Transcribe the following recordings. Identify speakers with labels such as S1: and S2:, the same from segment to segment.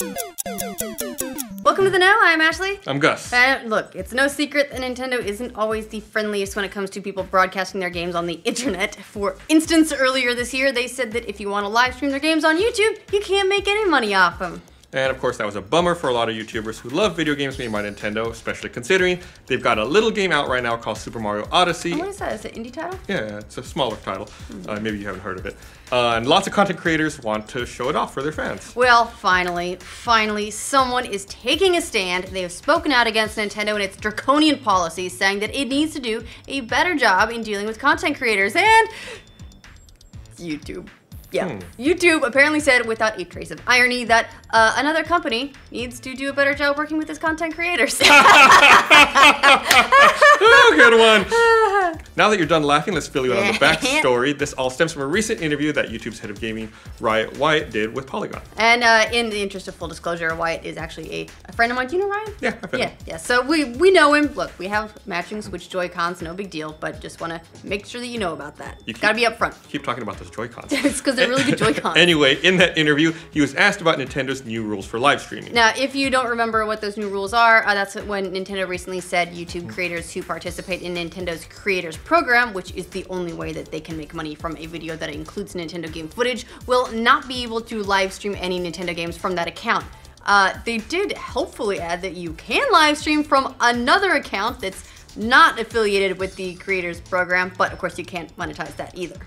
S1: Welcome to the Know. I'm Ashley.
S2: I'm Gus.
S1: Look, it's no secret that Nintendo isn't always the friendliest when it comes to people broadcasting their games on the internet. For instance, earlier this year, they said that if you want to live stream their games on YouTube, you can't make any money off them.
S2: And of course, that was a bummer for a lot of YouTubers who love video games made by Nintendo, especially considering they've got a little game out right now called Super Mario Odyssey.
S1: What is that? Is it an indie title?
S2: Yeah, it's a smaller title. Maybe you haven't heard of it. And lots of content creators want to show it off for their fans.
S1: Well, finally, someone is taking a stand. They have spoken out against Nintendo and its draconian policies, saying that it needs to do a better job in dealing with content creators, and YouTube. Yeah, YouTube apparently said without a trace of irony that another company needs to do a better job working with its content creators.
S2: Oh, good one. Now that you're done laughing, let's fill you in on the backstory. This all stems from a recent interview that YouTube's head of gaming, Wyatt, did with Polygon.
S1: And in the interest of full disclosure, Wyatt is actually a friend of mine. Do you know Ryan?
S2: Yeah, I found him.
S1: Yeah. So we know him. Look, we have matching Switch Joy-Cons, no big deal, but just want to make sure that you know about that. You gotta be upfront.
S2: Keep talking about those Joy-Cons.
S1: It's because they're really good Joy-Cons.
S2: Anyway, in that interview, he was asked about Nintendo's new rules for live streaming.
S1: Now, if you don't remember what those new rules are, that's when Nintendo recently said YouTube creators who participate in Nintendo's Creators Program, which is the only way that they can make money from a video that includes Nintendo game footage, will not be able to live stream any Nintendo games from that account. They did hopefully add that you can live stream from another account that's not affiliated with the Creators Program, but of course you can't monetize that either.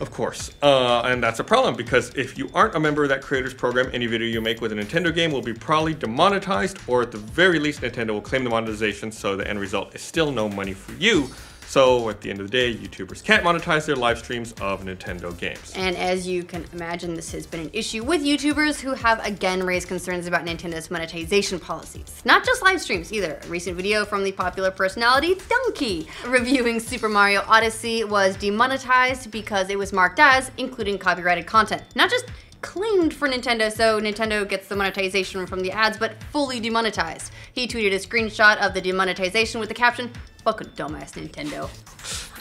S2: Of course, and that's a problem because if you aren't a member of that creators program, any video you make with a Nintendo game will be probably demonetized, or at the very least Nintendo will claim the monetization, so the end result is still no money for you. So at the end of the day, YouTubers can't monetize their live streams of Nintendo games.
S1: And as you can imagine, this has been an issue with YouTubers who have again raised concerns about Nintendo's monetization policies. Not just live streams either. A recent video from the popular personality Donkey reviewing Super Mario Odyssey was demonetized because it was marked as including copyrighted content. Not just claimed for Nintendo, so Nintendo gets the monetization from the ads, but fully demonetized. He tweeted a screenshot of the demonetization with the caption, "Fucking dumbass Nintendo."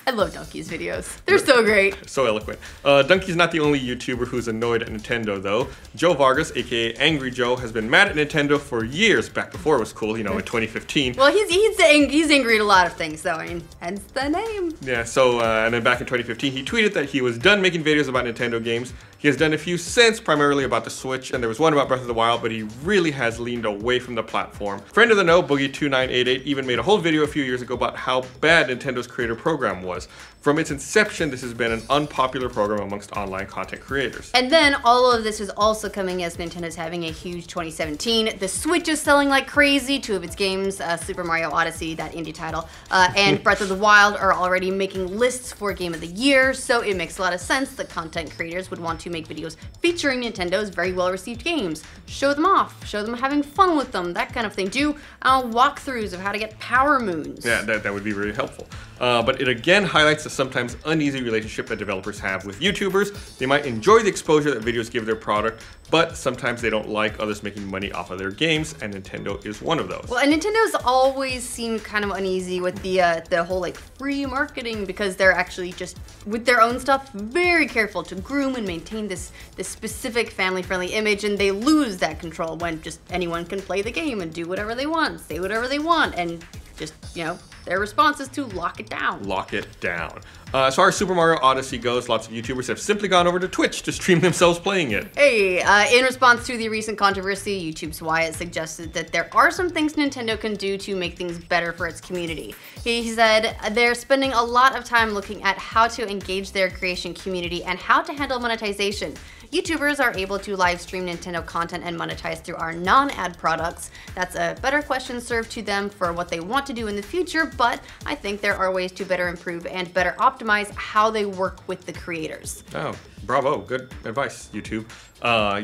S1: I love Donkey's videos. They're so great.
S2: So eloquent. Donkey's not the only YouTuber who's annoyed at Nintendo, though. Joe Vargas, aka Angry Joe, has been mad at Nintendo for years, back before it was cool, you know, in 2015.
S1: Well, he's angry at a lot of things, though. I mean, hence the name.
S2: Yeah, so, and then back in 2015, he tweeted that he was done making videos about Nintendo games. He has done a few since, primarily about the Switch, and there was one about Breath of the Wild, but he really has leaned away from the platform. Friend of the Know, Boogie2988, even made a whole video a few years ago about how bad Nintendo's creator program was. From its inception, this has been an unpopular program amongst online content creators.
S1: And then all of this is also coming as Nintendo's having a huge 2017. The Switch is selling like crazy. Two of its games, Super Mario Odyssey, that indie title, and Breath of the Wild are already making lists for Game of the Year, so it makes a lot of sense that content creators would want to make videos featuring Nintendo's very well-received games. Show them off, show them having fun with them, that kind of thing. Do walkthroughs of how to get power moons.
S2: Yeah, that would be really helpful. But it again highlights the sometimes uneasy relationship that developers have with YouTubers. They might enjoy the exposure that videos give their product, but sometimes they don't like others making money off of their games, and Nintendo is one of those.
S1: Well, and Nintendo's always seemed kind of uneasy with the whole like free marketing, because they're actually just, with their own stuff, very careful to groom and maintain this specific family-friendly image, and they lose that control when just anyone can play the game and do whatever they want, say whatever they want, and just, you know, their response is to lock it down.
S2: Lock it down. As far as Super Mario Odyssey goes, lots of YouTubers have simply gone over to Twitch to stream themselves playing it.
S1: Hey, in response to the recent controversy, YouTube's Wyatt suggested that there are some things Nintendo can do to make things better for its community. He said they're spending a lot of time looking at how to engage their creation community and how to handle monetization. YouTubers are able to live stream Nintendo content and monetize through our non-ad products. That's a better question served to them for what they want to do in the future, but I think there are ways to better improve and better optimize how they work with the creators.
S2: Oh, bravo. Good advice, YouTube.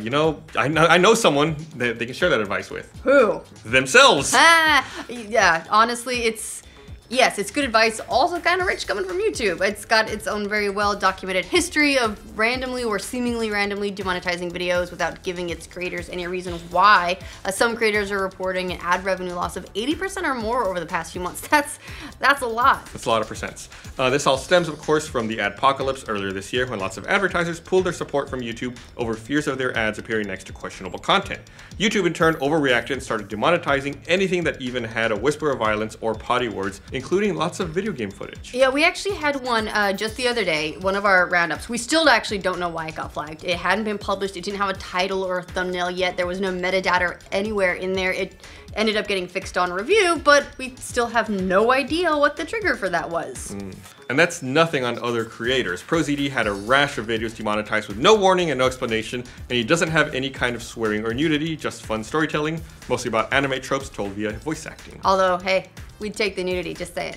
S2: You know, I know someone that they can share that advice with.
S1: Who?
S2: Themselves.
S1: Yeah, honestly, it's Yes, it's good advice, also kind of rich coming from YouTube. It's got its own very well documented history of randomly or seemingly randomly demonetizing videos without giving its creators any reason why. Some creators are reporting an ad revenue loss of 80% or more over the past few months. That's a lot.
S2: That's a lot of percents. This all stems, of course, from the Adpocalypse earlier this year when lots of advertisers pulled their support from YouTube over fears of their ads appearing next to questionable content. YouTube in turn overreacted and started demonetizing anything that even had a whisper of violence or potty words, including lots of video game footage.
S1: Yeah, we actually had one just the other day, one of our roundups. We still actually don't know why it got flagged. It hadn't been published, it didn't have a title or a thumbnail yet, there was no metadata anywhere in there. It ended up getting fixed on review, but we still have no idea what the trigger for that was.
S2: And that's nothing on other creators. ProZD had a rash of videos demonetized with no warning and no explanation, and he doesn't have any kind of swearing or nudity, just fun storytelling, mostly about anime tropes told via voice acting.
S1: Although, hey, we'd take the nudity, just saying.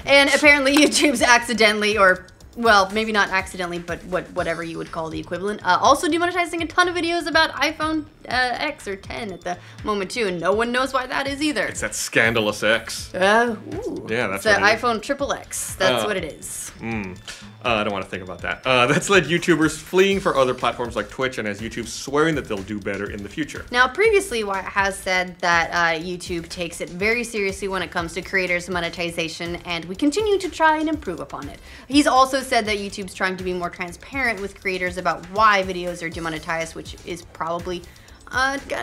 S1: And apparently YouTube's accidentally, or well, maybe not accidentally, but whatever you would call the equivalent, also demonetizing a ton of videos about iPhone X or 10 at the moment too, and no one knows why that is either.
S2: It's that scandalous X.
S1: Ooh.
S2: Yeah, that's
S1: the
S2: what it is.
S1: iPhone XXX. That's what it is.
S2: I don't want to think about that. That's led YouTubers fleeing for other platforms like Twitch, and has YouTube swearing that they'll do better in the future.
S1: Now, previously, Wyatt has said that YouTube takes it very seriously when it comes to creators' monetization, and we continue to try and improve upon it. He's also said that YouTube's trying to be more transparent with creators about why videos are demonetized, which is probably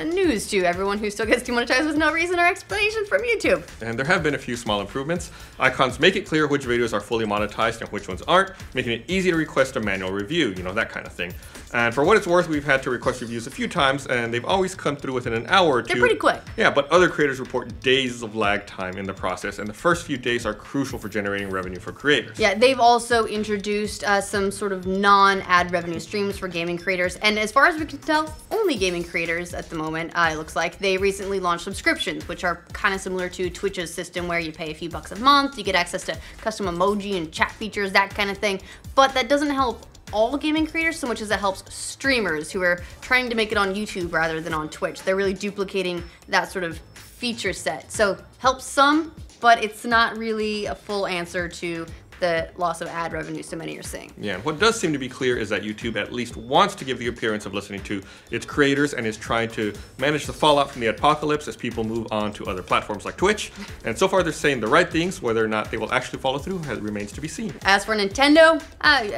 S1: news to everyone who still gets demonetized with no reason or explanation from YouTube.
S2: And there have been a few small improvements. Icons make it clear which videos are fully monetized and which ones aren't, making it easy to request a manual review, you know, that kind of thing. And for what it's worth, we've had to request reviews a few times, and they've always come through within an hour or two.
S1: They're pretty quick.
S2: Yeah, but other creators report days of lag time in the process, and the first few days are crucial for generating revenue for creators.
S1: Yeah, they've also introduced some sort of non-ad revenue streams for gaming creators, and as far as we can tell, only gaming creators at the moment, it looks like. They recently launched subscriptions, which are kind of similar to Twitch's system where you pay a few bucks a month, you get access to custom emoji and chat features, that kind of thing, but that doesn't help all gaming creators so much as it helps streamers who are trying to make it on YouTube rather than on Twitch. They're really duplicating that sort of feature set. So helps some, but it's not really a full answer to the loss of ad revenue so many are seeing.
S2: Yeah, and what does seem to be clear is that YouTube at least wants to give the appearance of listening to its creators and is trying to manage the fallout from the Adpocalypse as people move on to other platforms like Twitch. And so far they're saying the right things. Whether or not they will actually follow through remains to be seen.
S1: As for Nintendo,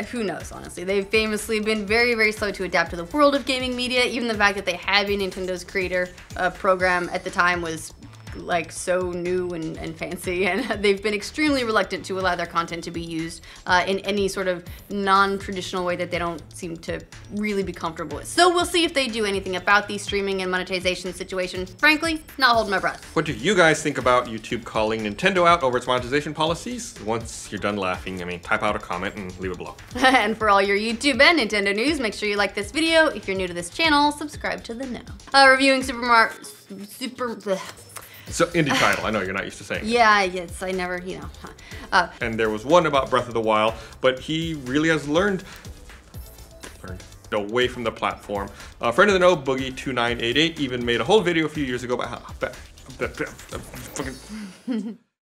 S1: who knows, honestly. They've famously been very, very slow to adapt to the world of gaming media. Even the fact that they had a Nintendo's creator program at the time was like so new and fancy, and they've been extremely reluctant to allow their content to be used in any sort of non-traditional way that they don't seem to really be comfortable with. So we'll see if they do anything about the streaming and monetization situation. Frankly, not holding my breath.
S2: What do you guys think about YouTube calling Nintendo out over its monetization policies? Once you're done laughing, I mean, type out a comment and leave it below.
S1: And for all your YouTube and Nintendo news, make sure you like this video. If you're new to this channel, subscribe to the know. Reviewing
S2: So, indie title, I know you're not used to saying it.
S1: Yeah, yes, I never, you know.
S2: And there was one about Breath of the Wild, but he really has learned away from the platform. A friend of the know, Boogie2988, even made a whole video a few years ago about how